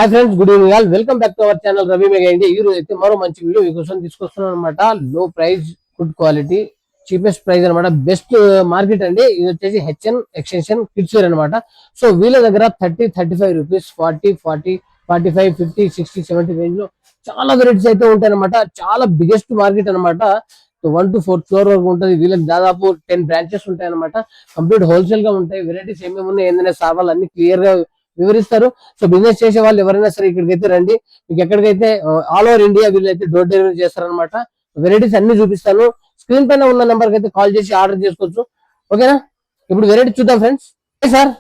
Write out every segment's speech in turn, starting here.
Hi friends, good evening all. Welcome back to our channel Ravi mega India. ఈ రోజు అయితే మరో మంచి వీడియో మీకోసం తీసుకొస్తున్నాను అనమాట. లో price, good quality, cheapest price అనమాట. బెస్ట్ మార్కెట్ అండి. ఇది వచ్చేసి హెచ్ఎన్ ఎక్స్టెన్షన్ కిడ్స్ వేర్ అనమాట. సో వీళ్ళ దగ్గర 30-35 రూపీస్, 40-45, 50, 60, 70 రేంజ్ లో చాలా వెరైటీస్ అయితే ఉంటాయి అనమాట. చాలా బిగ్గెస్ట్ మార్కెట్ అనమాట. 1 to 4 ఫ్లోర్ వరకు ఉంటుంది. వీళ్ళకి దాదాపు 10 బ్రాంచెస్ ఉంటాయి అనమాట. కంప్లీట్ హోల్సేల్ గా ఉంటాయి. వెరైటీస్ ఏమేమి ఉన్నాయి, ఏంటనే సార్లు అన్ని క్లియర్ గా వివరిస్తారు. సో బిజినెస్ చేసే వాళ్ళు ఎవరైనా సరే ఇక్కడికైతే రండి. మీకు ఎక్కడికైతే ఆల్ ఓవర్ ఇండియా వీళ్ళైతే డోర్ డెలివరీ చేస్తారనమాట. వెరైటీస్ అన్ని చూపిస్తాను. స్క్రీన్ పైన ఉన్న నెంబర్ కి అయితే కాల్ చేసి ఆర్డర్ చేసుకోవచ్చు. ఓకేనా? ఇప్పుడు వెరైటీ చూద్దాం friends. Sir,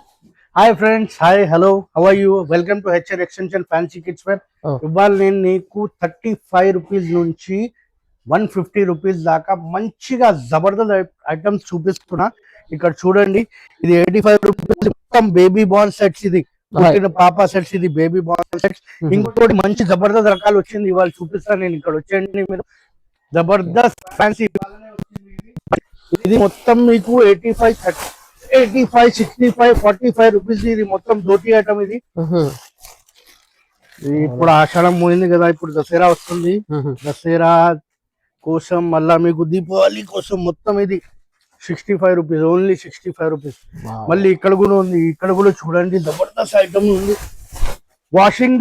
hi friends, hi, hello, how are you? Welcome to HN extension fancy kids wear. ఇవాళ నేను నీకు 35 రూపీస్ నుంచి 150 రూపీస్ దాకా మంచిగా జబర్దస్త్ ఐటమ్స్ చూపిస్తున్నా. ఇక్కడ చూడండి, ఇది 85 రూపీస్ మొత్తం బేబీ బాల్ సెట్స్. ఇది పుట్టిన పాప సెట్స్, ఇది బేబీ బాల్ సెట్స్. ఇంకోటి మంచి జబర్దస్త్ రకాలు వచ్చింది, ఇవాళ చూపిస్తాను నేను. ఇక్కడ వచ్చేయండి మీరు. జబర్దస్త్ ఫ్యాన్సీ ఇది మొత్తం మీకు 85, 65, 45 రూపీస్. ఇది మొత్తం ధోతి ఐటమ్. ఇది ఇప్పుడు ఆషాఢం పోయింది కదా, ఇప్పుడు దసరా వస్తుంది. దసరా కోసం మళ్ళా మీకు దీపావళి కోసం మొత్తం ఇది 65 రూపీస్, ఓన్లీ 65 రూపీస్. మళ్ళీ ఇక్కడ కూడా ఉంది, ఇక్కడ కూడా చూడండి జబర్దస్త్ ఐటమ్ ఉంది. వాషింగ్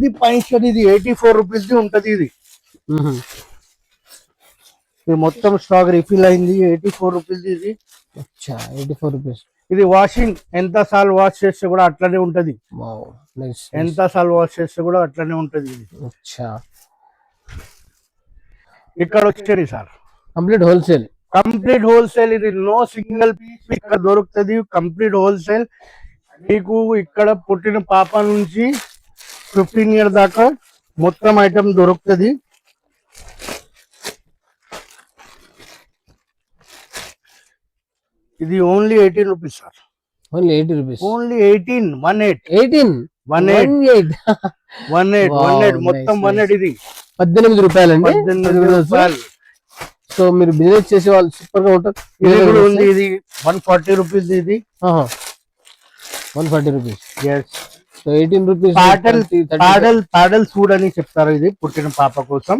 ది పైన ఇది 84 రూపీస్ ది ఉంటది. ఇది మొత్తం స్టాక్ రిఫిల్ అయింది. 84 రూపీస్ ఇది. 84 రూపీస్. ఇది వాషింగ్ ఎంత సార్లు వాష్ చేస్తే కూడా అట్లనే ఉంటది. ఎంత సార్లు వాష్ చేస్తే కూడా అట్లనే ఉంటది. ఇది ఇక్కడ వచ్చేది సార్ కంప్లీట్ హోల్సేల్. ఇది నో సింగిల్ పీస్ ఇక్కడ దొరుకుతుంది. Complete wholesale. మీకు ఇక్కడ పుట్టిన పాప నుంచి 15 ఇయర్ దాకా మొత్తం ఐటమ్ దొరుకుతుంది. ఇది only 18 rupees sir. Only 80 rupees. Only 18 మొత్తం 18. ఇది 18 రూపాయలండి. 18 రూపాయలు. సో మీరు బిజినెస్ చేసే వాళ్ళు సూపర్ గా ఉంటారు. ఇది కూడా ఉంది. ఇది 140 రూపీస్. ఇది 140 రూపీస్. So 18 rupees. పాడల్ సూడ్ అని చెప్తారు. ఇది పుట్టిన పాప కోసం.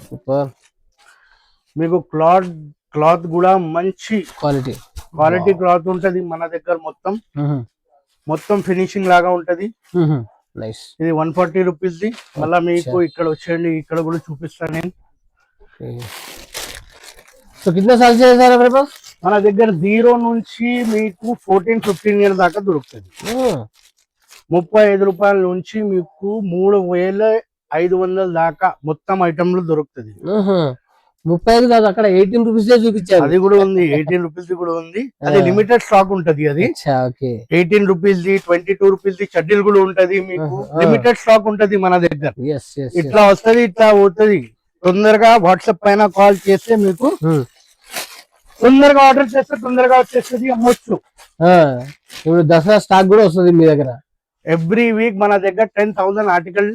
సూపర్. మీకు క్లాత్ కూడా మంచి క్వాలిటీ క్లాత్ ఉంటది మన దగ్గర. మొత్తం ఫినిషింగ్ లాగా ఉంటది. ఇది 140 రూపీస్ ది. మళ్ళా మీకు ఇక్కడ వచ్చేయండి, ఇక్కడ కూడా చూపిస్తాను నేను. సో కిतना साल से है सर अपने पास? మన దగ్గర 0 నుంచి మీకు 14-15 ఇయర్ దాకా దొరుకుతుంది. 35 రూపాయల నుంచి మీకు 3500 దాకా మొత్తం ఐటమ్లు దొరుకుతుంది. 35 కాదు, అక్కడ 18 రూపీస్ చూపించారు. అది కూడా ఉంది, 18 రూపీస్ కూడా ఉంది. అది లిమిటెడ్ స్టాక్ ఉంటది. అది 18 రూపీస్ ది, 22 రూపీస్ ది చడ్డీలు కూడా ఉంటది. మీకు లిమిటెడ్ స్టాక్ ఉంటది మన దగ్గర. ఇట్లా వస్తది, ఇట్లా పోతుంది. తొందరగా వాట్సాప్ పైన కాల్ చేస్తే మీకు తొందరగా ఆర్డర్ చేస్తే తొందరగా వచ్చేస్తుంది, అమ్మొచ్చు. ఇప్పుడు దసరా స్టాక్ కూడా వస్తుంది మీ దగ్గర. ఎవ్రీ వీక్ మన దగ్గర 10,000 ఆర్టికల్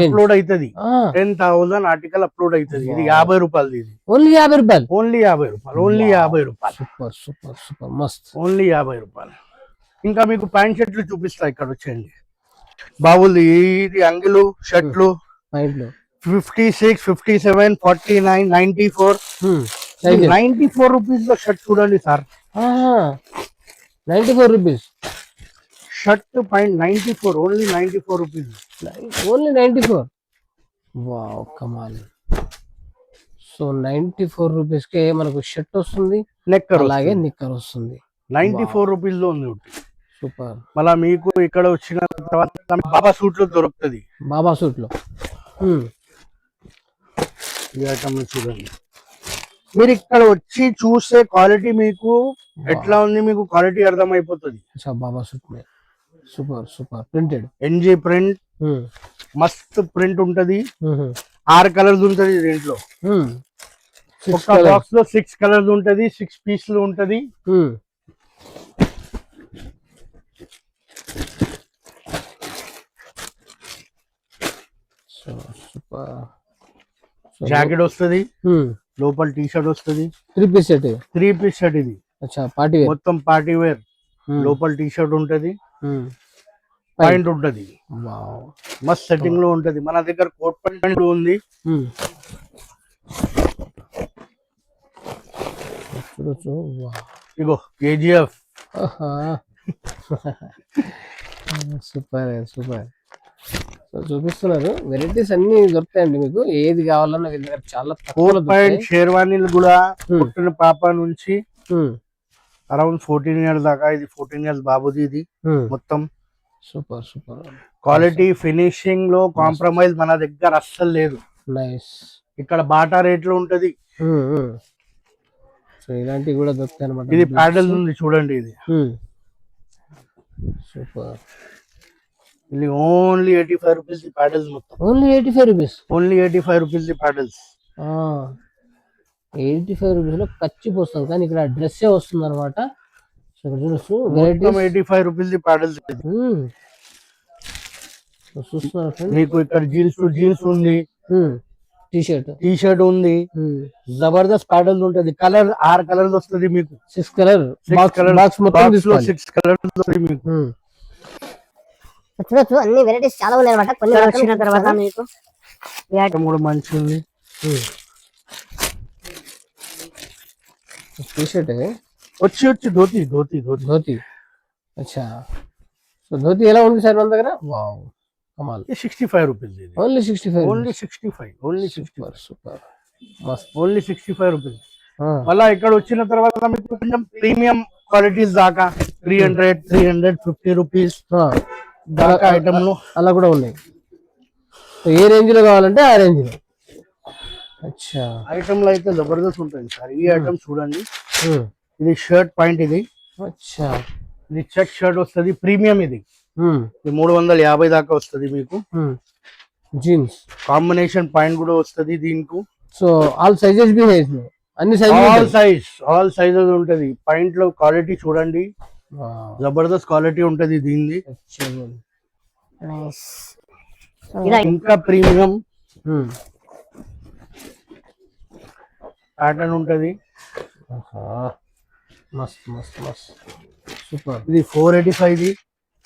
అప్లోడ్ అవుతుంది. 10,000 ఆర్టికల్ అప్లోడ్ అవుతుంది. ఇది 50 రూపాయలు. ఇది ఓన్లీ 50 రూపాయలు. ఓన్లీ 50 రూపాయలు. సూపర్ సూపర్ సూపర్ మస్త్. ఓన్లీ 50 రూపాయలు. ఇంకా మీకు ప్యాంట్ షర్ట్లు చూపిస్తా. ఇక్కడ వచ్చేయండి బాబులు. ఇది అంగిలు షర్ట్లు 56, 57, 49, 94. 94 రూపీస్ లో షర్ట్ చూడండి sir. 94 rupees shirt point 94. Only 94 rupees. Only 94. Wow, కమాల్. సో 94 రూపీస్ కే మనకు షర్ట్ వస్తుంది, నెక్కర్, అలాగే నిక్కర్ వస్తుంది. 94 రూపీస్ లో ఉంది. సూపర్. మళ్ళా మీకు ఇక్కడ వచ్చిన తర్వాత బాబా సూట్ లో దొరుకుతుంది. బాబా సూట్ లో ఈ ఐటమ్ చూడండి. మీరు ఇక్కడ వచ్చి చూస్తే క్వాలిటీ మీకు ఎట్లా ఉంది, మీకు క్వాలిటీ అర్థమైపోతుంది. బాబా సూట్ మే సూపర్ సూపర్ ప్రింటెడ్ ఎన్జీ ప్రింట్, మస్త్ ప్రింట్ ఉంటది. 6 కలర్స్ ఉంటది దీంట్లో. ఒక బాక్స్ లో 6 కలర్స్ ఉంటది, 6 పీస్లు ఉంటది. జాకెట్ వస్తుంది, లోపల టీ షర్ట్ వస్తుంది. 3 పీస్ సెట్. 3 పీస్ షర్ట్ ఇది. పార్టీ వేర్, మొత్తం పార్టీ వేర్. లోపల టీ షర్ట్ ఉంటది. పాయింట్ ఉంటది, వావ్. మస్త్ సెట్టింగ్ లో ఉంటది. మన దగ్గర కోట్ పాయింట్ ఉంది. చూడొచ్చు. వావ్. ఇగో కేజీఎఫ్. Super super. సో చూపిస్తున్నారు, వెరైటీస్ అన్ని దొరుకుతాయండి మీకు, ఏది కావాలన్నా వీళ్ళ దగ్గర చాలా కోట్ పాయింట్ షేర్వానీలు కూడా పుట్టిన పాప నుంచి అరౌండ్ 14 ఇయర్స్ దాకా. ఇది 14 ఇయర్స్ బాబుది. ఇది మొత్తం సూపర్ సూపర్. క్వాలిటీ ఫినిషింగ్ లో కాంప్రమైజ్ మన దగ్గర అస్సలు లేదు. నైస్. ఇక్కడ బాటా రేట్ లో ఉంటది. సో ఇలాంటివి కూడా దొరుకుతాయి అనమాట. ఇది ప్యాడల్ ఉంది చూడండి. ఇది సూపర్. ఇది ఓన్లీ 85 రూపీస్ ప్యాడల్స్. మొత్తం ఓన్లీ 85 రూపీస్. ఓన్లీ 85 రూపీస్ ప్యాడల్స్. 85 రూపీస్ లో కచ్చి పోస్తుంది, కానీ ఇక్కడ డ్రెస్సే వస్తుంది అనమాట. సో ఇక్కడ చూడొచ్చు 85 రూపీస్ ప్యాడల్స్. చూస్తున్నారు మీకు ఇక్కడ జీన్స్ ఉంది, టీ షర్ట్ ఉంది. జబర్దస్త్ ప్యాడల్స్ ఉంటది. కలర్ 6 కలర్స్ వస్తుంది మీకు. 6 కలర్ బాక్స్ మొత్తం 6 కలర్స్ వస్తుంది మీకు. చూడొచ్చు అన్ని వెరైటీస్ చాలా ఉన్నాయి అనమాట. కొన్ని వచ్చిన తర్వాత మీకు కూడా మంచిగా ఉంది. టీ షర్ట్ వచ్చి ధోతి. అచ్చా. సో ధోతి ఎలా ఉంది సార్ మన దగ్గర? వావ్, కమాల్. 65 rupees. Only 65. Only 65. Only 65. Super మస్త్. Only 65 rupees. మళ్ళా ఇక్కడ వచ్చిన తర్వాత మీకు కొంచెం ప్రీమియం క్వాలిటీస్ దాకా 350 రూపీస్ దాకా ఐటమ్ లో అలా కూడా ఉన్నాయి. ఏ రేంజ్ లో కావాలంటే ఆ రేంజ్ లో. అచ్చా. ఐటమ్ లో అయితే జబర్దస్త్ ఉంటుంది సార్. ఈ ఐటమ్ చూడండి. ఇది షర్ట్ పాయింట్. ఇది అచ్చా. ఇది చెక్ షర్ట్ వస్తుంది, ప్రీమియం. ఇది 350 దాకా వస్తుంది మీకు. జీన్స్ కాంబినేషన్ పాయింట్ కూడా వస్తుంది దీనికి. సో ఆల్ సైజెస్ బి హై, అన్ని ఆల్ సైజెస్ ఉంటది. పాయింట్ లో క్వాలిటీ చూడండి, జబర్దస్త్ క్వాలిటీ ఉంటది దీనిది. ఇంకా ప్రీమియం ప్యాటర్న్ ఉంటది. మస్త్ మస్త్ మస్త్ సూపర్. ఇది 485.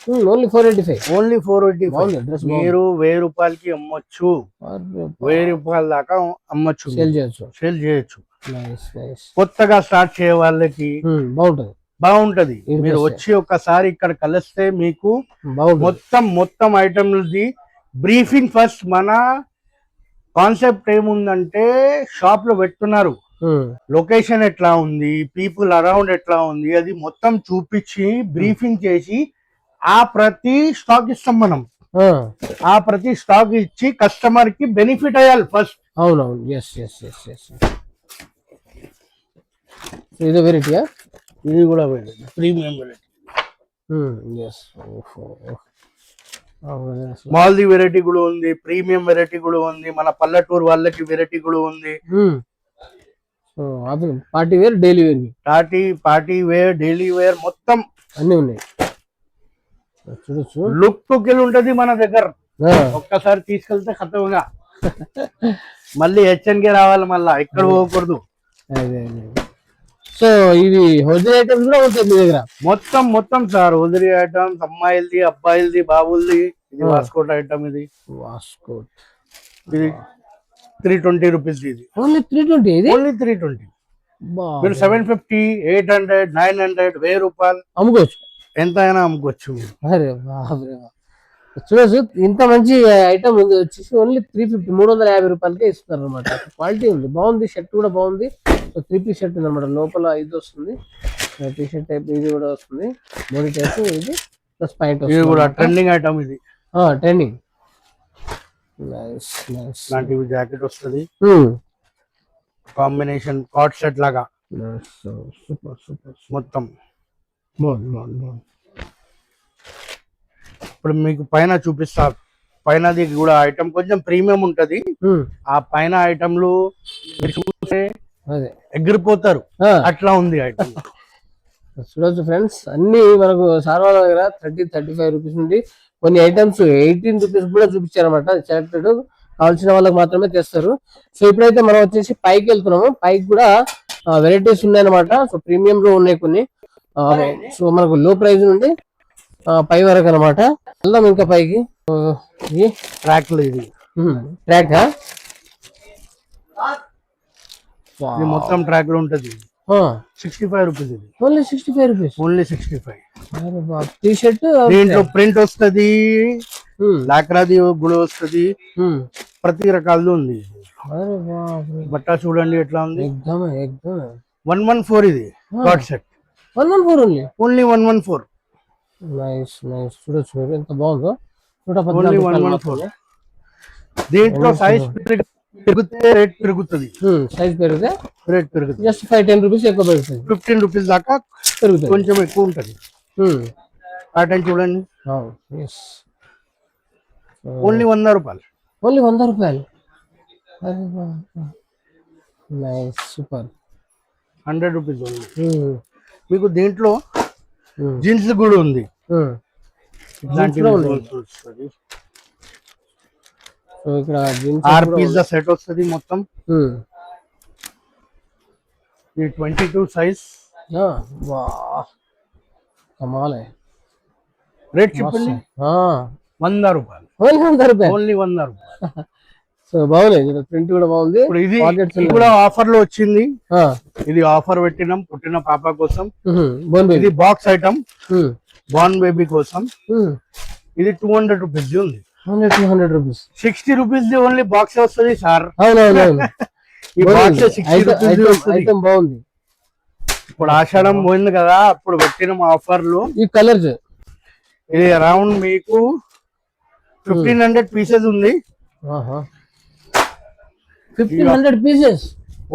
ఇది ఓన్లీ 485. ఓన్లీ 485. మీరు 1000 రూపాయలకి అమ్మొచ్చు, 1000 రూపాయల దాకా అమ్మొచ్చు, సేల్ చేయొచ్చు. కొత్తగా స్టార్ట్ చేయ వాళ్ళకి బాగుంటది. మీరు వచ్చి ఒకసారి ఇక్కడ కలిస్తే మీకు మొత్తం ఐటమ్ది బ్రీఫింగ్. ఫస్ట్ మన కాన్సెప్ట్ ఏముందంటే, షాప్ లో పెట్టున్నారు, లొకేషన్ ఎట్లా ఉంది, పీపుల్ అరౌండ్ ఎట్లా ఉంది, అది మొత్తం చూపించి బ్రీఫింగ్ చేసి ఆ ప్రతి స్టాక్ ఇస్తాం మనం. ఆ ప్రతి స్టాక్ ఇచ్చి కస్టమర్ కి బెనిఫిట్ అయ్యాలి ఫస్ట్. అవునవును. ఇది వెరైటీయా? ఇది కూడా ప్రీమియం వెరైటీ. మాల్ది వెరైటీ కూడా ఉంది, ప్రీమియం వెరైటీ కూడా ఉంది, మన పల్లెటూరు వాళ్ళకి వెరైటీ కూడా ఉంది. Party wear, daily wear, party wear, daily wear మొత్తం అన్ని ఉన్నాయి. చూడొచ్చు. లుక్ టు కిల్ ఉంటది మన దగ్గర. ఒక్కసారి తీసుకెళ్తే ఖతంగా మళ్ళీ హెచ్ఎన్కే రావాలి, మళ్ళా ఎక్కడ పోకూడదు. సో ఇవి హోజరీ ఐటమ్స్ కూడా ఉంటాయి మీ దగ్గర? మొత్తం సార్, హోజరీ ఐటమ్స్, అమ్మాయిలది, అబ్బాయిలది, బాబులది. ఇది వాస్కోట్ ఐటమ్. ఇది వాస్కోట్. ఇది 320 రూపీస్. ఇది ఓన్లీ 320. ఇది ఓన్లీ 320. మీరు 750, 800, 900, 1000 రూపాయలు అమ్ముకోవచ్చు, ఎంత అయినా అమ్ముకోవచ్చు. అరే చూడొచ్చు, ఇంత మంచి ఐటమ్ ఉంది. వచ్చేసి ఓన్లీ 350, 350 రూపాయలకే ఇస్తున్నారు అనమాట. క్వాలిటీ ఉంది, బాగుంది. షర్ట్ కూడా బాగుంది. 3 పీస్ షర్ట్ ఉంది అనమాట. లోపల ఇది వస్తుంది, టీ షర్ట్ టైప్. ఇది కూడా వస్తుంది, బాడీ టైప్. ఇది ప్లస్ పాయింట్ వస్తుంది. Trending item. ఇది ట్రెండింగ్. లాంటివి జాకెట్ వస్తుంది, కాంబినేషన్ కాట్ షర్ట్ లాగా. సూపర్ మొత్తం బాగుంది. ఇప్పుడు మీకు పైన చూపిస్తా. పైనది కూడా ఐటమ్ కొంచెం ప్రీమియం ఉంటది. ఆ పైన ఐటమ్లు మీరు చూస్తే ఎగిరిపోతారు, అట్లా ఉంది ఐటమ్. చూడొచ్చు ఫ్రెండ్స్, అన్ని మనకు సార్వాల దగ్గర 30-35 రూపీస్ నుండి కొన్ని ఐటమ్స్ 18 రూపీస్ కూడా చూపించారనమాట. సెలెక్టెడ్ కావాల్సిన వాళ్ళకి మాత్రమే తెస్తారు. సో ఇప్పుడైతే మనం వచ్చేసి పైకి వెళ్తున్నాము. పైకి కూడా వెరైటీస్ ఉన్నాయన్నమాట. సో ప్రీమియం లో ఉన్నాయి కొన్ని. సో మనకు లో ప్రైస్ నుండి పై వరకు అనమాట. వెళ్దాం ఇంకా పైకి. ఇది ట్రాక్ లో ఇది ట్రాక్ ఇది మొత్తం ట్రాక్ లో ఉంటది. 65 రూపీస్ ఇది. Only 65 rupees. Only 65. T shirt దీంట్లో ప్రింట్ వస్తది, లాక్రాది గుడి వస్తది, ప్రతి రకాలు ఉంది. బట్ట చూడండి ఎట్లా ఉంది. 114 ఇది card set. 114 only. Only 114. Nice nice. చూడొచ్చు ఎంత బాగుందో. 114. దీంట్లో సైజ్ పెరిగితే రేట్ పెరుగుతుంది. సైజ్ పెరిగితే రేట్ పెరుగుతుంది. జస్ట్ 5-10 రూపీస్ ఎక్కువ పెరుగుతుంది. 15 రూపీస్ దాకా పెరుగుతుంది, కొంచెం ఎక్కువ ఉంటది. ప్యాటర్న్ చూడండి. ఓన్లీ 100 రూపాయలు. ఓన్లీ 100 రూపాయలు. Nice super. 100 rupees only. మీకు దీంట్లో జీన్స్ కూడా ఉంది. ఇక్కడ 6 పీస్ సెట్ వస్తుంది మొత్తం. ఇది 22 సైజ్. కమాలే. రేట్ చెప్పండి. 100 రూపాయలు. ఓన్లీ 100 రూపాయలు. ఓన్లీ 100 రూపాయలు. సో బాగుంది, ప్రింట్ కూడా బాగుంది. ఇప్పుడు ఇది కూడా ఆఫర్ లో వచ్చింది. ఇది ఆఫర్ పెట్టినాం పుట్టిన పాప కోసం. ఇది బాక్స్ ఐటమ్ బార్న్ బేబీ కోసం. ఇది 200 రూపీస్ ఉంది. 200 రూపీస్. 60 రూపీస్ ఓన్లీ బాక్స్ వస్తుంది సార్. అవునవునవును. ఈ బాక్స్ 60 రూపీస్ వస్తుంది. ఐటమ్ బాగుంది. ఇప్పుడు ఆషాఢం పోయింది కదా, అప్పుడు పెట్టిన ఆఫర్లు. ఈ కలర్స్ ఇది అరౌండ్ మీకు 1500 పీసెస్ ఉంది. 1500 పీసెస్.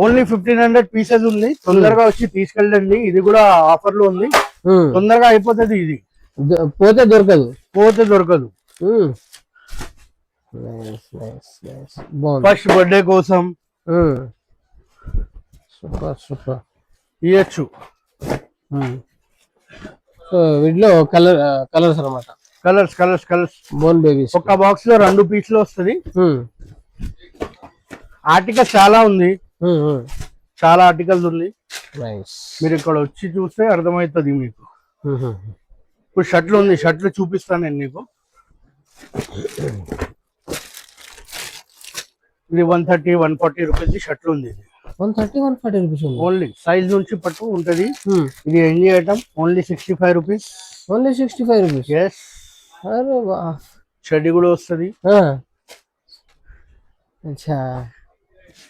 ఓన్లీ 1500 పీసెస్ ఉంది. తొందరగా వచ్చి తీసుకెళ్ళండి. ఇది కూడా ఆఫర్ లో ఉంది. తొందరగా అయిపోతుంది. ఇది పోతే దొరకదు. పోతే దొరకదు. ఫస్ట్ బర్త్డే కోసం సూపర్ సూపర్ ఇయచ్చు. సో వీటిలో కలర్స్ అన్నమాట. Colours Born babies. ఒక బాక్స్ లో 2 పీస్లు వస్తుంది. ఆర్టికల్స్ చాలా ఉంది. చాలా ఆర్టికల్స్ ఉంది. మీరు ఇక్కడ వచ్చి చూస్తే అర్థమవుతుంది మీకు. ఇప్పుడు షర్ట్లు ఉంది. షర్ట్లు చూపిస్తాను నేను నీకు. ఇది 130-140 రూపీస్ షర్ట్లు ఉంది. 130-140 రూపీస్ ఓన్లీ. సైజ్ నుంచి పట్టు ఉంటది. ఇది MG item. Only 65 rupees. Only 65 rupees. Yes. అరే వాహ్. చెడ్డీ కూడా వస్తుంది. అచ్చా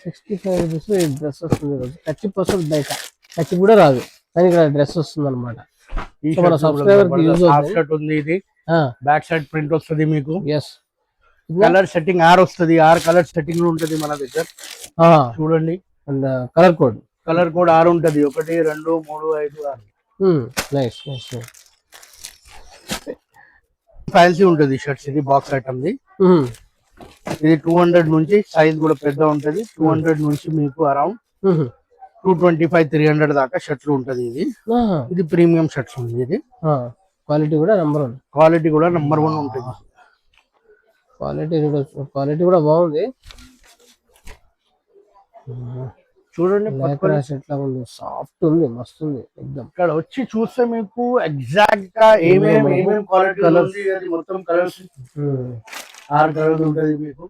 65 రూపీస్ డ్రెస్ వస్తుంది. కచ్చిప్ వస్తుంది బయట. కచ్చిప్ కూడా రాదు, కానీ ఇక్కడ డ్రెస్ వస్తుంది అనమాట. మన సబ్స్క్రైబర్ కి యూజ్ అవుతుంది. ఇది బ్యాక్ సైడ్ ప్రింట్ వస్తుంది మీకు. ఎస్. కలర్ సెట్టింగ్ 6 వస్తుంది. 6 కలర్ సెట్టింగ్ ఉంటది మన దగ్గర. చూడండి. అండ్ కలర్ కోడ్ 6 ఉంటది. 1 2 3 5 6. Nice nice. ఫ్యాన్సీ ఉంటది షర్ట్స్. ఇది బాక్స్ ఐటమ్ ది. ఇది 200 నుంచి సైజ్ కూడా పెద్ద ఉంటది. 200 నుంచి మీకు అరౌండ్ 225-300 దాకా షర్ట్లు ఉంటది. ఇది ప్రీమియం షర్ట్స్ ఉంది. ఇది క్వాలిటీ కూడా నంబర్ 1. క్వాలిటీ కూడా నంబర్ 1 ఉంటుంది. క్వాలిటీ కూడా బాగుంది. చూడండి ఎట్లా ఉంది. సాఫ్ట్ ఉంది, మస్తు ఉంది ఎక్దమ్. ఇక్కడ వచ్చి చూస్తే మీకు ఎగ్జాక్ట్ గా ఏమేమి క్వాలిటీ కలర్స్ మొత్తం కలర్స్ 6 కలర్స్ ఉంటది మీకు.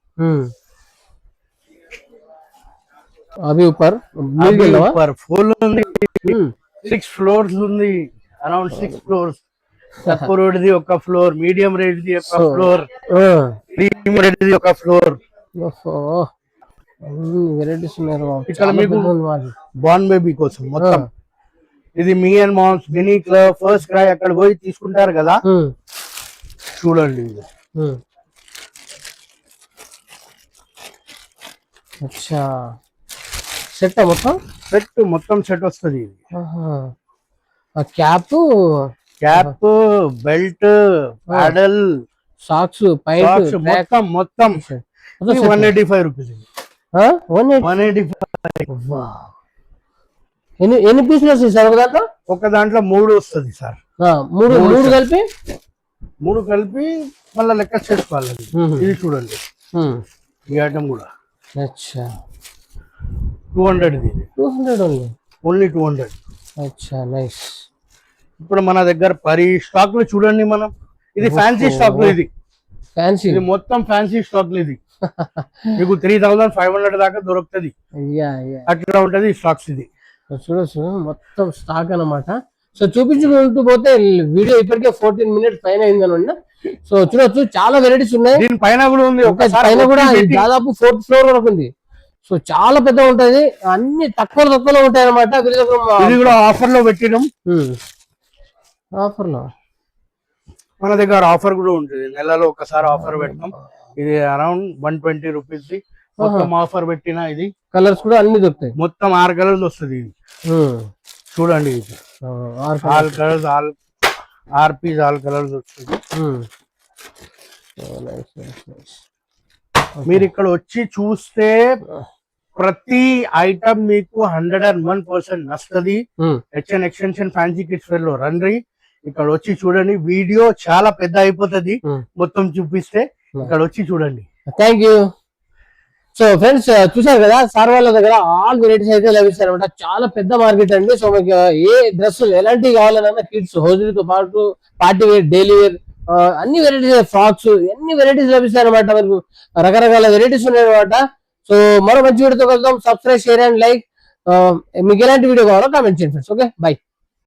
అవి ऊपर ఫుల్ ఉంది. 6 ఫ్లోర్స్ ఉంది. Around 6 floors. తక్కువ రేట్ ది ఒక ఫ్లోర్, మీడియం రేట్ ది ఒక ఫ్లోర్, ప్రీమియం రేట్ ది ఒక ఫ్లోర్. వెరైటీస్ ఉన్నాయి. ఇక్కడ మీకు బార్న్ బేబీ కోసం మొత్తం. ఇది Me and Moms Mini Club FirstCry అక్కడ పోయి తీసుకుంటారు కదా. చూడండి. అచ్చా సెట్ మొత్తం సెట్ వస్తుంది. క్యాప్ బెల్ట్ ప్యాడల్ సాక్స్ పైప్ మొత్తం 185 రూపీస్. 185. ఎన్ని పీసులు వస్తాయి సార్ ఒక దాంట్లో? ఒక దాంట్లో 3 వస్తుంది సార్. మూడు కలిపి మళ్ళీ లెక్క చేసుకోవాలి. ఇది చూడండి. ఈ ఐటమ్ కూడా 200. ఇది 200 ఓన్లీ 200. అచ్చా నైస్. ఇప్పుడు మన దగ్గర స్టాక్ లో చూడండి. మనం ఇది ఫ్యాన్సీ స్టాక్ లో ఇది ఫ్యాన్సీ ఇది మొత్తం ఫ్యాన్సీ స్టాక్ లో ఇది మీకు 3500 దాకా దొరుకుతుంది అట్లా ఉంటది స్టాక్స్ ఇది చూడొచ్చు మొత్తం స్టాక్ అన్నమాట. సో చూపించుకుంటూ పోతే వీడియో ఇప్పటికే 14 minutes పైన అయిందనండి. సో చూడొచ్చు చాలా వెరైటీస్ ఉన్నాయి. దీని పైన కూడా ఉంది, పైన కూడా దాదాపు 4th floor వరకు ఉంది. సో చాలా పెద్ద ఉంటది, అన్ని తక్కువలో ఉంటాయి అనమాట. ఇది కూడా ఆఫర్ లో పెట్టినాం. ఆఫర్ లో మన దగ్గర ఆఫర్ కూడా ఉంటుంది, నెలలో ఒకసారి ఆఫర్ పెట్టినాం. ఇది అరౌండ్ 120 రూపీస్ మొత్తం ఆఫర్ పెట్టిన. ఇది కలర్స్ కూడా అన్ని దొరుకుతాయి, మొత్తం 6 కలర్స్ వస్తుంది. ఇది చూడండి, ఇది all colours, all peace all colours వస్తుంది. మీరు ఇక్కడ వచ్చి చూస్తే ప్రతి ఐటమ్ మీకు 101% నచ్చుతుంది. HN extension fancy kids wear లో రండి, ఇక్కడ వచ్చి చూడండి. వీడియో చాలా పెద్ద అయిపోతుంది మొత్తం చూపిస్తే, ఇక్కడ వచ్చి చూడండి. Thank you. సో ఫ్రెండ్స్ చూసారు కదా, సార్ వాళ్ళ దగ్గర ఆల్ వెరైటీస్ అయితే లభిస్తాయి అనమాట. చాలా పెద్ద మార్కెట్ అండి. సో మీకు ఏ డ్రెస్సులు ఎలాంటివి కావాలన్నా కిడ్స్ హోజరీతో పాటు పార్టీ వేర్, డైలీ వేర్ అన్ని వెరైటీస్, ఫ్రాక్స్ అన్ని వెరైటీస్ లభిస్తాయి అనమాట. మనకు రకరకాల వెరైటీస్ ఉన్నాయి అనమాట. సో మరో మంచి వీడియోతో కలుద్దాం. Subscribe, share and like. మీకు ఎలాంటి వీడియో కావాలో కామెంట్ చేయండి ఫ్రెండ్స్. Okay, by.